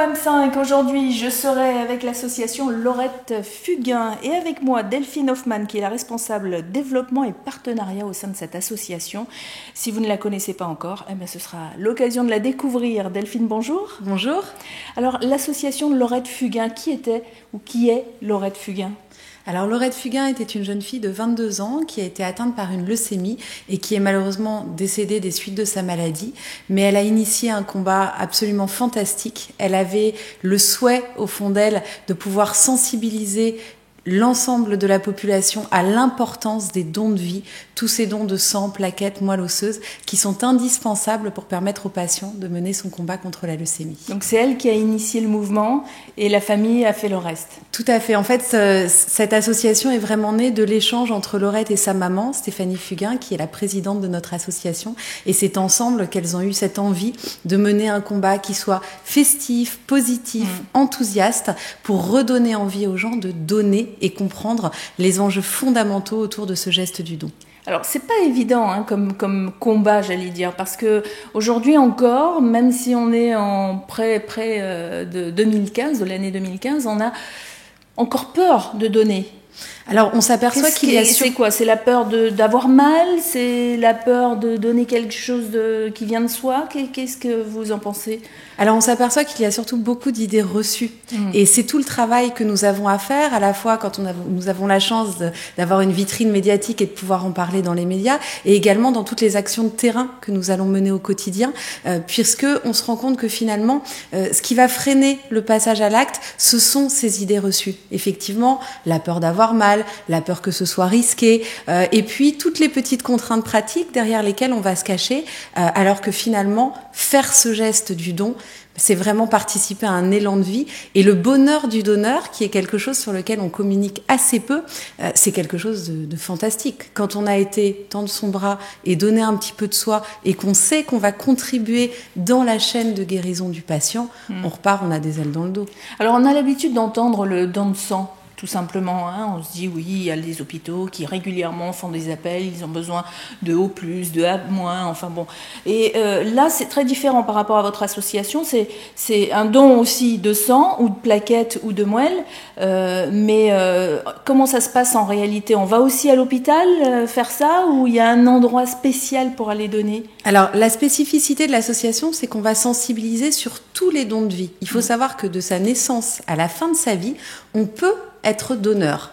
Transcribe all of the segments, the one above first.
OM5, aujourd'hui je serai avec l'association Laurette Fugain et avec moi Delphine Hoffmann qui est la responsable développement et partenariat au sein de cette association. Si vous ne la connaissez pas encore, ce sera l'occasion de la découvrir. Delphine, bonjour. Bonjour. Alors l'association Laurette Fugain, qui était ou qui est Laurette Fugain ? Alors Laurette Fugain était une jeune fille de 22 ans qui a été atteinte par une leucémie et qui est malheureusement décédée des suites de sa maladie. Mais elle a initié un combat absolument fantastique. Elle avait le souhait au fond d'elle de pouvoir sensibiliser l'ensemble de la population à l'importance des dons de vie, tous ces dons de sang, plaquettes, moelle osseuse, qui sont indispensables pour permettre aux patients de mener son combat contre la leucémie. Donc c'est elle qui a initié le mouvement et la famille a fait le reste. Tout à fait. En fait, cette association est vraiment née de l'échange entre Laurette et sa maman, Stéphanie Fugain, qui est la présidente de notre association. Et c'est ensemble qu'elles ont eu cette envie de mener un combat qui soit festif, positif, enthousiaste, pour redonner envie aux gens de donner et comprendre les enjeux fondamentaux autour de ce geste du don. Alors, c'est pas évident comme combat, j'allais dire, parce que aujourd'hui encore, même si on est en près de 2015, de l'année 2015, on a encore peur de donner. Alors, on s'aperçoit qu'il y a... C'est quoi ? C'est la peur d'avoir mal ? C'est la peur de donner quelque chose qui vient de soi ? Qu'est-ce que vous en pensez ? Alors, on s'aperçoit qu'il y a surtout beaucoup d'idées reçues. Et c'est tout le travail que nous avons à faire, à la fois quand nous avons la chance d'avoir une vitrine médiatique et de pouvoir en parler dans les médias, et également dans toutes les actions de terrain que nous allons mener au quotidien, puisque on se rend compte que finalement, ce qui va freiner le passage à l'acte, ce sont ces idées reçues. Effectivement, la peur d'avoir mal, la peur que ce soit risqué, et puis toutes les petites contraintes pratiques derrière lesquelles on va se cacher, alors que finalement, faire ce geste du don, c'est vraiment participer à un élan de vie. Et le bonheur du donneur, qui est quelque chose sur lequel on communique assez peu, c'est quelque chose de fantastique. Quand on a été tendre son bras et donner un petit peu de soi et qu'on sait qu'on va contribuer dans la chaîne de guérison du patient, on repart, on a des ailes dans le dos. Alors on a l'habitude d'entendre le don de sang. Tout simplement, on se dit oui, il y a des hôpitaux qui régulièrement font des appels, ils ont besoin de O+, de A-, enfin bon. Et là, c'est très différent par rapport à votre association. C'est un don aussi de sang ou de plaquettes ou de moelle. Mais comment ça se passe en réalité ? On va aussi à l'hôpital faire ça ou il y a un endroit spécial pour aller donner ? Alors, la spécificité de l'association, c'est qu'on va sensibiliser sur tous les dons de vie. Il faut savoir que de sa naissance à la fin de sa vie, on peut être donneur.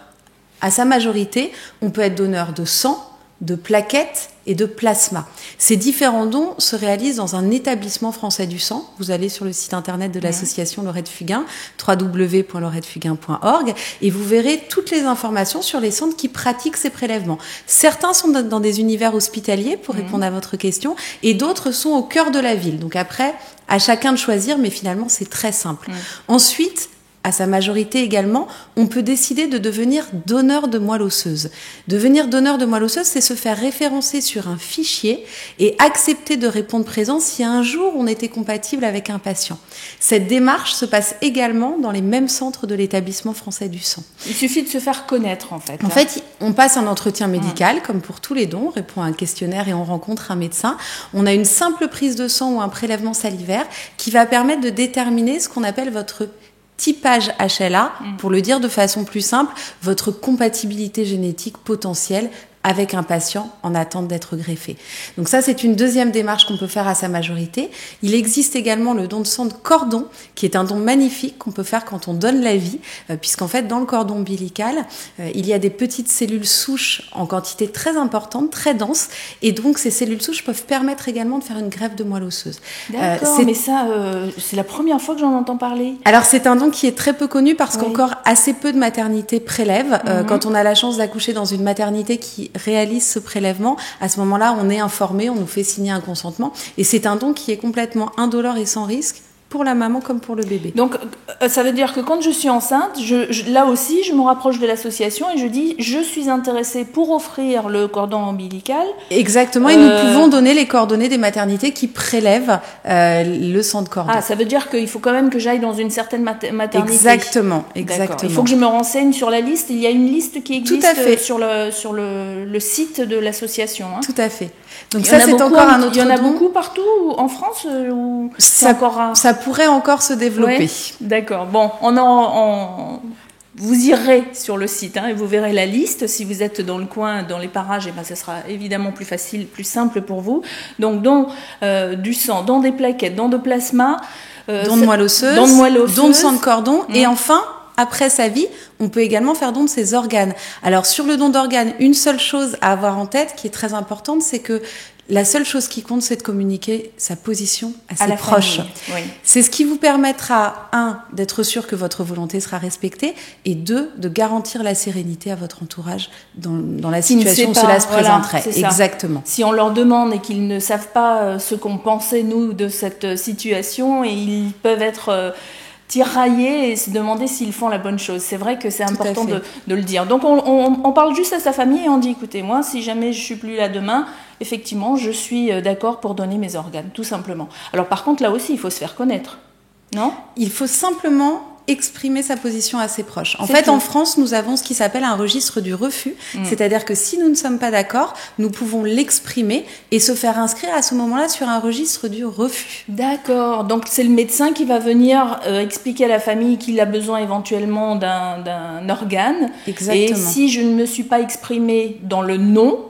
À sa majorité, on peut être donneur de sang, de plaquettes et de plasma. Ces différents dons se réalisent dans un établissement français du sang. Vous allez sur le site internet de l'association Laurette Fugain, www.laurettefugain.org, et vous verrez toutes les informations sur les centres qui pratiquent ces prélèvements. Certains sont dans des univers hospitaliers, pour répondre à votre question, et d'autres sont au cœur de la ville. Donc après, à chacun de choisir, mais finalement, c'est très simple. Ensuite, à sa majorité également, on peut décider de devenir donneur de moelle osseuse. Devenir donneur de moelle osseuse, c'est se faire référencer sur un fichier et accepter de répondre présent si un jour on était compatible avec un patient. Cette démarche se passe également dans les mêmes centres de l'établissement français du sang. Il suffit de se faire connaître en fait. En fait, on passe un entretien médical, comme pour tous les dons, on répond à un questionnaire et on rencontre un médecin. On a une simple prise de sang ou un prélèvement salivaire qui va permettre de déterminer ce qu'on appelle votre typage HLA, pour le dire de façon plus simple, votre compatibilité génétique potentielle avec un patient en attente d'être greffé. Donc ça, c'est une deuxième démarche qu'on peut faire à sa majorité. Il existe également le don de sang de cordon, qui est un don magnifique qu'on peut faire quand on donne la vie, puisqu'en fait, dans le cordon ombilical, il y a des petites cellules souches en quantité très importante, très dense, et donc ces cellules souches peuvent permettre également de faire une greffe de moelle osseuse. D'accord, mais ça, c'est la première fois que j'en entends parler. Alors, c'est un don qui est très peu connu parce qu'encore assez peu de maternités prélèvent. Quand on a la chance d'accoucher dans une maternité qui réalise ce prélèvement, à ce moment-là, on est informé, on nous fait signer un consentement. Et c'est un don qui est complètement indolore et sans risque pour la maman comme pour le bébé. Donc, ça veut dire que quand je suis enceinte, là aussi, je me rapproche de l'association et je dis, je suis intéressée pour offrir le cordon ombilical. Exactement, et nous pouvons donner les coordonnées des maternités qui prélèvent le sang de cordon. Ah, ça veut dire qu'il faut quand même que j'aille dans une certaine maternité. Exactement. Il faut que je me renseigne sur la liste. Il y a une liste qui existe Tout à fait. sur le site de l'association. Hein. Tout à fait. Donc ça, c'est encore un autre don. Il y en a beaucoup partout en France ou c'est encore rare ? Ça pourrait encore se développer. Ouais, d'accord. Bon, vous irez sur le site et vous verrez la liste. Si vous êtes dans le coin, dans les parages, ça sera évidemment plus facile, plus simple pour vous. Donc, don du sang, don des plaquettes, don de plasma, don de moelle osseuse, don de sang de cordon, et enfin, après sa vie, on peut également faire don de ses organes. Alors, sur le don d'organes, une seule chose à avoir en tête, qui est très importante, c'est que la seule chose qui compte, c'est de communiquer sa position à ses proches. Oui. C'est ce qui vous permettra, 1, d'être sûr que votre volonté sera respectée, et 2, de garantir la sérénité à votre entourage dans la situation où cela se présenterait. Exactement. Si on leur demande et qu'ils ne savent pas ce qu'on pensait, nous, de cette situation, et ils peuvent être tiraillés et se demander s'ils font la bonne chose. C'est vrai que c'est important de le dire. Donc, on parle juste à sa famille et on dit, écoutez, moi, si jamais je suis plus là demain, effectivement, je suis d'accord pour donner mes organes, tout simplement. Alors, par contre, là aussi, il faut se faire connaître, non ? Il faut simplement exprimer sa position à ses proches. En fait, en France, nous avons ce qui s'appelle un registre du refus, c'est-à-dire que si nous ne sommes pas d'accord, nous pouvons l'exprimer et se faire inscrire à ce moment-là sur un registre du refus. D'accord, donc c'est le médecin qui va venir expliquer à la famille qu'il a besoin éventuellement d'un organe. Exactement. Et si je ne me suis pas exprimée dans le non,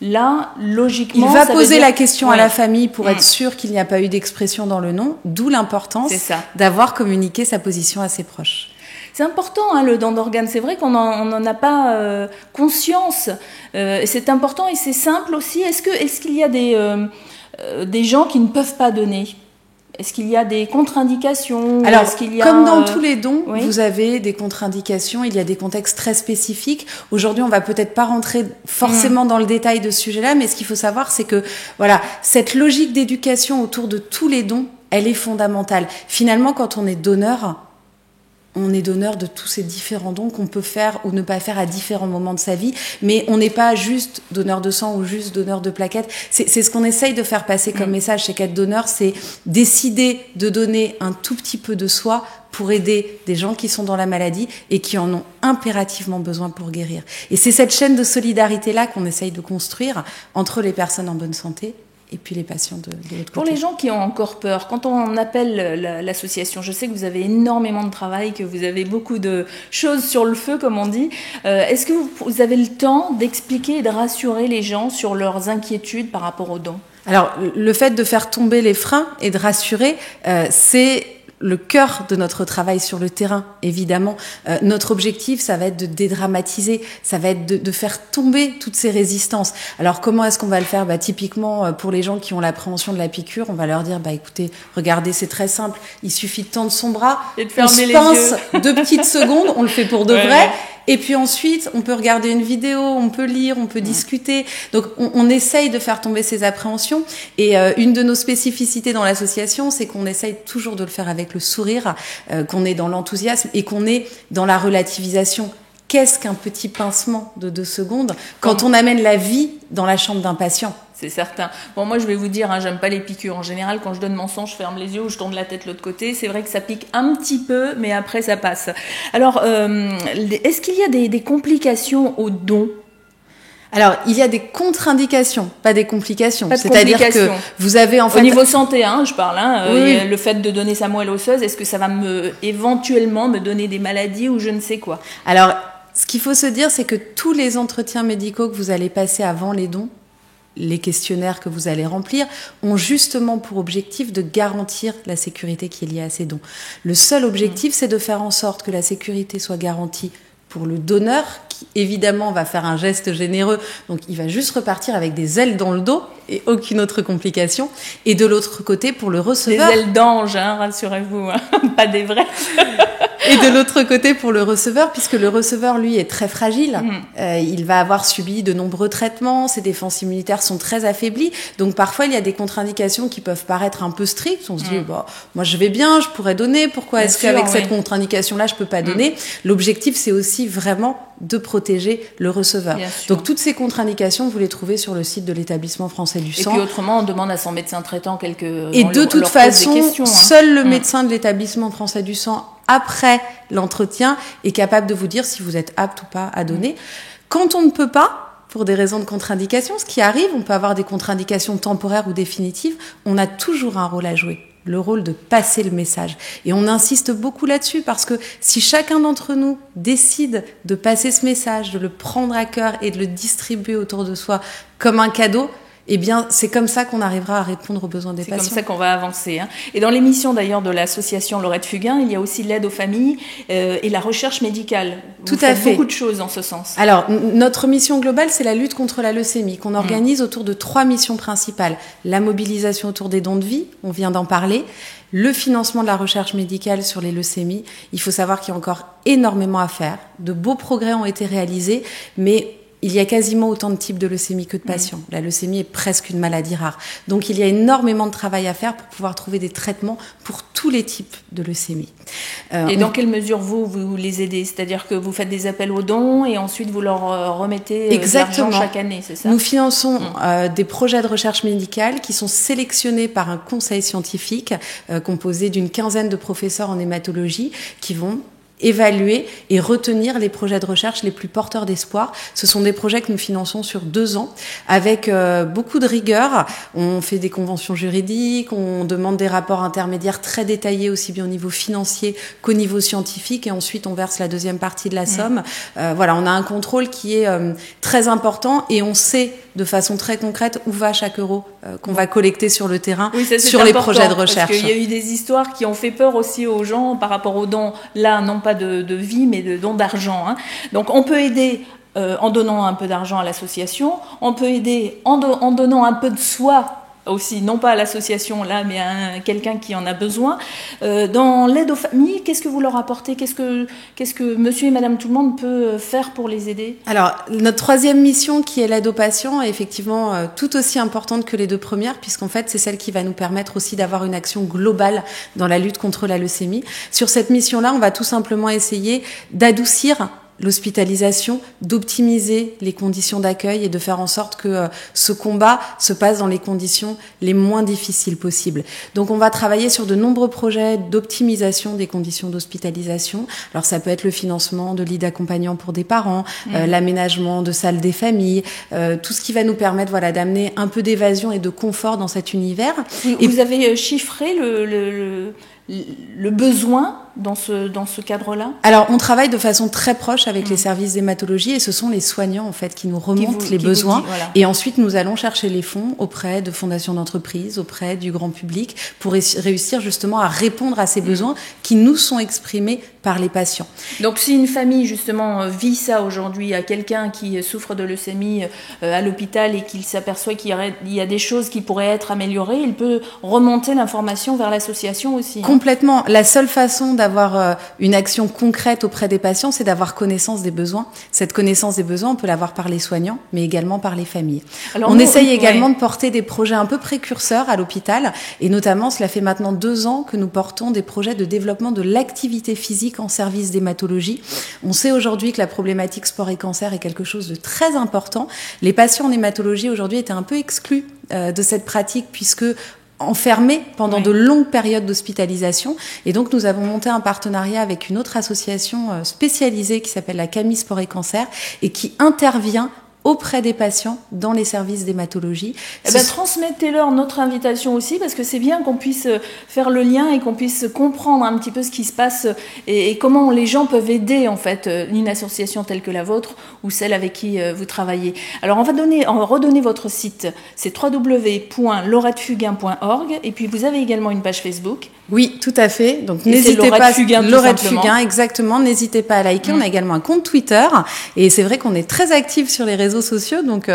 là, logiquement, il va poser la question à la famille pour être sûr qu'il n'y a pas eu d'expression dans le non, d'où l'importance d'avoir communiqué sa position à ses proches. C'est important, le don d'organes. C'est vrai qu'on n'en a pas conscience. C'est important et c'est simple aussi. Est-ce qu'il y a des gens qui ne peuvent pas donner ? Est-ce qu'il y a des contre-indications ? Alors, comme dans tous les dons, vous avez des contre-indications, il y a des contextes très spécifiques. Aujourd'hui, on va peut-être pas rentrer forcément dans le détail de ce sujet-là, mais ce qu'il faut savoir, c'est que, cette logique d'éducation autour de tous les dons, elle est fondamentale. Finalement, quand on est donneur de tous ces différents dons qu'on peut faire ou ne pas faire à différents moments de sa vie, mais on n'est pas juste donneur de sang ou juste donneur de plaquettes. C'est ce qu'on essaye de faire passer comme message chez qu'être donneur, c'est décider de donner un tout petit peu de soi pour aider des gens qui sont dans la maladie et qui en ont impérativement besoin pour guérir. Et c'est cette chaîne de solidarité-là qu'on essaye de construire entre les personnes en bonne santé et puis les patients de l'autre côté. Pour les gens qui ont encore peur, quand on appelle l'association, je sais que vous avez énormément de travail, que vous avez beaucoup de choses sur le feu, comme on dit. Est-ce que vous avez le temps d'expliquer et de rassurer les gens sur leurs inquiétudes par rapport aux dons ? Alors, le fait de faire tomber les freins et de rassurer, c'est le cœur de notre travail sur le terrain, évidemment. Notre objectif, ça va être de dédramatiser, ça va être de faire tomber toutes ces résistances. Alors, comment est-ce qu'on va le faire ? Typiquement, pour les gens qui ont l'appréhension de la piqûre, on va leur dire, écoutez, regardez, c'est très simple, il suffit de tendre son bras, et de fermer on se pince 2 petites secondes, on le fait pour de vrai. Et puis ensuite, on peut regarder une vidéo, on peut lire, on peut discuter. Donc, on essaye de faire tomber ces appréhensions. Et une de nos spécificités dans l'association, c'est qu'on essaye toujours de le faire avec le sourire, qu'on est dans l'enthousiasme et qu'on est dans la relativisation. Qu'est-ce qu'un petit pincement de 2 secondes quand on amène la vie dans la chambre d'un patient ? C'est certain. Bon, moi, je vais vous dire, j'aime pas les piqûres. En général, quand je donne mon sang, je ferme les yeux ou je tourne la tête de l'autre côté. C'est vrai que ça pique un petit peu, mais après, ça passe. Alors, est-ce qu'il y a des complications au don ? Alors, il y a des contre-indications, pas des complications. C'est-à-dire que vous avez en fait... Au niveau santé, je parle. Oui. Le fait de donner sa moelle osseuse, est-ce que ça va éventuellement me donner des maladies ou je ne sais quoi ? Alors, ce qu'il faut se dire, c'est que tous les entretiens médicaux que vous allez passer avant les dons, les questionnaires que vous allez remplir, ont justement pour objectif de garantir la sécurité qui est liée à ces dons. Le seul objectif, c'est de faire en sorte que la sécurité soit garantie pour le donneur, qui évidemment va faire un geste généreux, donc il va juste repartir avec des ailes dans le dos et aucune autre complication. Et de l'autre côté, pour le receveur... Des ailes d'ange, rassurez-vous, pas des vrais. Et de l'autre côté, pour le receveur, puisque le receveur, lui, est très fragile, il va avoir subi de nombreux traitements, ses défenses immunitaires sont très affaiblies, donc parfois il y a des contre-indications qui peuvent paraître un peu strictes. On se dit, moi je vais bien, je pourrais donner, pourquoi est-ce qu'avec cette contre-indication-là, je peux pas donner ? L'objectif, c'est aussi vraiment de protéger le receveur. Donc toutes ces contre-indications, vous les trouvez sur le site de l'établissement français du sang. Et puis autrement, on demande à son médecin traitant Et de toute façon, seul le médecin de l'établissement français du sang, après l'entretien, est capable de vous dire si vous êtes apte ou pas à donner. Quand on ne peut pas, pour des raisons de contre-indication, ce qui arrive, on peut avoir des contre-indications temporaires ou définitives, on a toujours un rôle à jouer. le rôle de passer le message. Et on insiste beaucoup là-dessus parce que si chacun d'entre nous décide de passer ce message, de le prendre à cœur et de le distribuer autour de soi comme un cadeau, eh bien, c'est comme ça qu'on arrivera à répondre aux besoins des patients. C'est comme ça qu'on va avancer. Et dans l'émission d'ailleurs de l'association Laurette Fugain, il y a aussi l'aide aux familles et la recherche médicale. Vous faites beaucoup de choses en ce sens. Alors, notre mission globale, c'est la lutte contre la leucémie, qu'on organise autour de 3 missions principales. La mobilisation autour des dons de vie, on vient d'en parler. Le financement de la recherche médicale sur les leucémies. Il faut savoir qu'il y a encore énormément à faire. De beaux progrès ont été réalisés, mais il y a quasiment autant de types de leucémie que de patients. La leucémie est presque une maladie rare. Donc, il y a énormément de travail à faire pour pouvoir trouver des traitements pour tous les types de leucémie. Et dans quelle mesure vous les aidez? C'est-à-dire que vous faites des appels aux dons et ensuite vous leur remettez de l'argent chaque année, c'est ça? Nous finançons des projets de recherche médicale qui sont sélectionnés par un conseil scientifique composé d'une 15aine de professeurs en hématologie qui vont évaluer et retenir les projets de recherche les plus porteurs d'espoir. Ce sont des projets que nous finançons sur 2 ans avec beaucoup de rigueur. On fait des conventions juridiques, on demande des rapports intermédiaires très détaillés aussi bien au niveau financier qu'au niveau scientifique et ensuite on verse la deuxième partie de la somme. Voilà, on a un contrôle qui est très important et on sait de façon très concrète où va chaque euro qu'on va collecter sur le terrain, sur les projets de recherche. Parce qu'il y a eu des histoires qui ont fait peur aussi aux gens par rapport aux dons, là, non pas de vie, mais de dons d'argent. Donc on peut aider en donnant un peu d'argent à l'association, on peut aider en donnant un peu de soi aussi, non pas à l'association là, mais à quelqu'un qui en a besoin. Dans l'aide aux familles, qu'est-ce que vous leur apportez? Qu'est-ce que monsieur et madame tout le monde peut faire pour les aider? Alors, notre 3e mission, qui est l'aide aux patients, est effectivement tout aussi importante que les 2 premières, puisqu'en fait, c'est celle qui va nous permettre aussi d'avoir une action globale dans la lutte contre la leucémie. Sur cette mission-là, on va tout simplement essayer d'adoucir l'hospitalisation, d'optimiser les conditions d'accueil et de faire en sorte que ce combat se passe dans les conditions les moins difficiles possibles. Donc on va travailler sur de nombreux projets d'optimisation des conditions d'hospitalisation. Alors ça peut être le financement de lits d'accompagnants pour des parents, l'aménagement de salles des familles, tout ce qui va nous permettre d'amener un peu d'évasion et de confort dans cet univers. Vous avez chiffré le besoin dans ce cadre-là? Alors, on travaille de façon très proche avec les services d'hématologie et ce sont les soignants, en fait, qui nous remontent les besoins. Et ensuite, nous allons chercher les fonds auprès de fondations d'entreprises, auprès du grand public pour réussir justement à répondre à ces besoins qui nous sont exprimés par les patients. Donc, si une famille, justement, vit ça aujourd'hui, à quelqu'un qui souffre de leucémie à l'hôpital et qu'il s'aperçoit qu'il y a des choses qui pourraient être améliorées, il peut remonter l'information vers l'association aussi. Complètement. La seule façon d'avoir une action concrète auprès des patients, c'est d'avoir connaissance des besoins. Cette connaissance des besoins, on peut l'avoir par les soignants, mais également par les familles. Alors, on essaye également de porter des projets un peu précurseurs à l'hôpital, et notamment, cela fait maintenant 2 ans que nous portons des projets de développement de l'activité physique en service d'hématologie. On sait aujourd'hui que la problématique sport et cancer est quelque chose de très important. Les patients en hématologie aujourd'hui étaient un peu exclus de cette pratique puisque enfermés pendant de longues périodes d'hospitalisation. Et donc, nous avons monté un partenariat avec une autre association spécialisée qui s'appelle la CAMI Sport et Cancer et qui intervient auprès des patients dans les services d'hématologie. Transmettez-leur notre invitation aussi, parce que c'est bien qu'on puisse faire le lien et qu'on puisse comprendre un petit peu ce qui se passe et comment les gens peuvent aider en fait une association telle que la vôtre ou celle avec qui vous travaillez. Alors on va redonner votre site, c'est www.laurettefugain.org et puis vous avez également une page Facebook. Oui, tout à fait. Donc n'hésitez pas, Laurette Fugain, exactement. N'hésitez pas à liker. On a également un compte Twitter et c'est vrai qu'on est très actifs sur les réseaux sociaux. Donc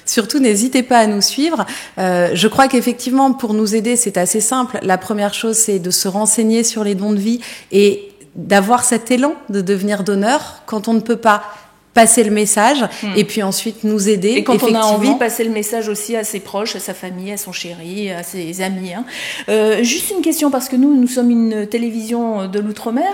surtout n'hésitez pas à nous suivre. Je crois qu'effectivement pour nous aider c'est assez simple. La première chose c'est de se renseigner sur les dons de vie et d'avoir cet élan de devenir donneur quand on ne peut pas passer le message et puis ensuite nous aider. Et quand on a envie, passer le message aussi à ses proches, à sa famille, à son chéri, à ses amis. Juste une question, parce que nous sommes une télévision de l'Outre-mer.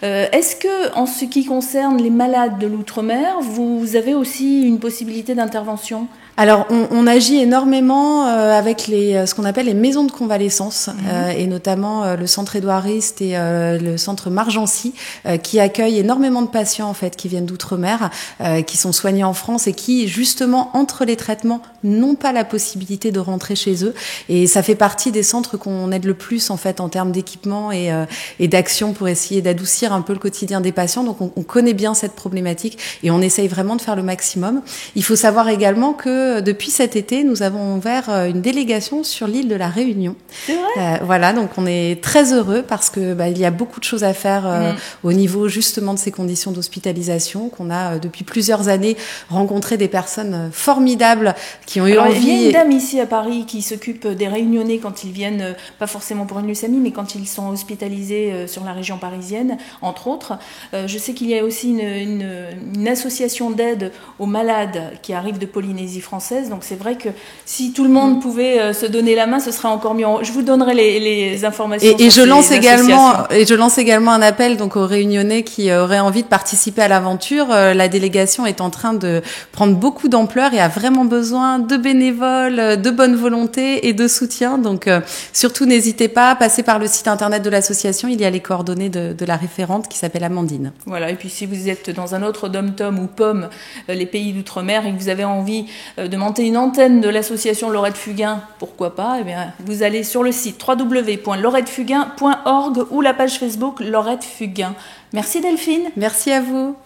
Est-ce que, en ce qui concerne les malades de l'Outre-mer, vous avez aussi une possibilité d'intervention ? Alors, on agit énormément avec ce qu'on appelle les maisons de convalescence, et notamment le centre Édouard Rist et le centre Margency, qui accueillent énormément de patients en fait qui viennent d'outre-mer. qui sont soignés en France et qui, justement, entre les traitements, n'ont pas la possibilité de rentrer chez eux. Et ça fait partie des centres qu'on aide le plus, en fait, en termes d'équipement et d'action pour essayer d'adoucir un peu le quotidien des patients. Donc, on connaît bien cette problématique et on essaye vraiment de faire le maximum. Il faut savoir également que depuis cet été, nous avons ouvert une délégation sur l'île de la Réunion. C'est vrai. Voilà, donc on est très heureux parce que il y a beaucoup de choses à faire au niveau justement de ces conditions d'hospitalisation, qu'on a depuis plusieurs années rencontré des personnes formidables qui ont eu envie. Il y a une dame ici à Paris qui s'occupe des Réunionnais quand ils viennent, pas forcément pour une leucémie, mais quand ils sont hospitalisés sur la région parisienne, entre autres. Je sais qu'il y a aussi une association d'aide aux malades qui arrivent de Polynésie française. Donc c'est vrai que si tout le monde pouvait se donner la main, ce serait encore mieux. Je vous donnerai les informations. Et je lance également un appel donc aux Réunionnais qui auraient envie de participer à l'aventure. La délégation est en train de prendre beaucoup d'ampleur et a vraiment besoin de bénévoles, de bonne volonté et de soutien. Donc surtout n'hésitez pas à passer par le site internet de l'association. Il y a les coordonnées de la référente qui s'appelle Amandine. Voilà. Et puis si vous êtes dans un autre dom-tom ou pomme, les pays d'outre-mer, et que vous avez envie de monter une antenne de l'association Laurette Fugain, pourquoi pas, eh bien, vous allez sur le site www.laurettefugain.org ou la page Facebook Laurette Fugain. Merci Delphine. Merci à vous.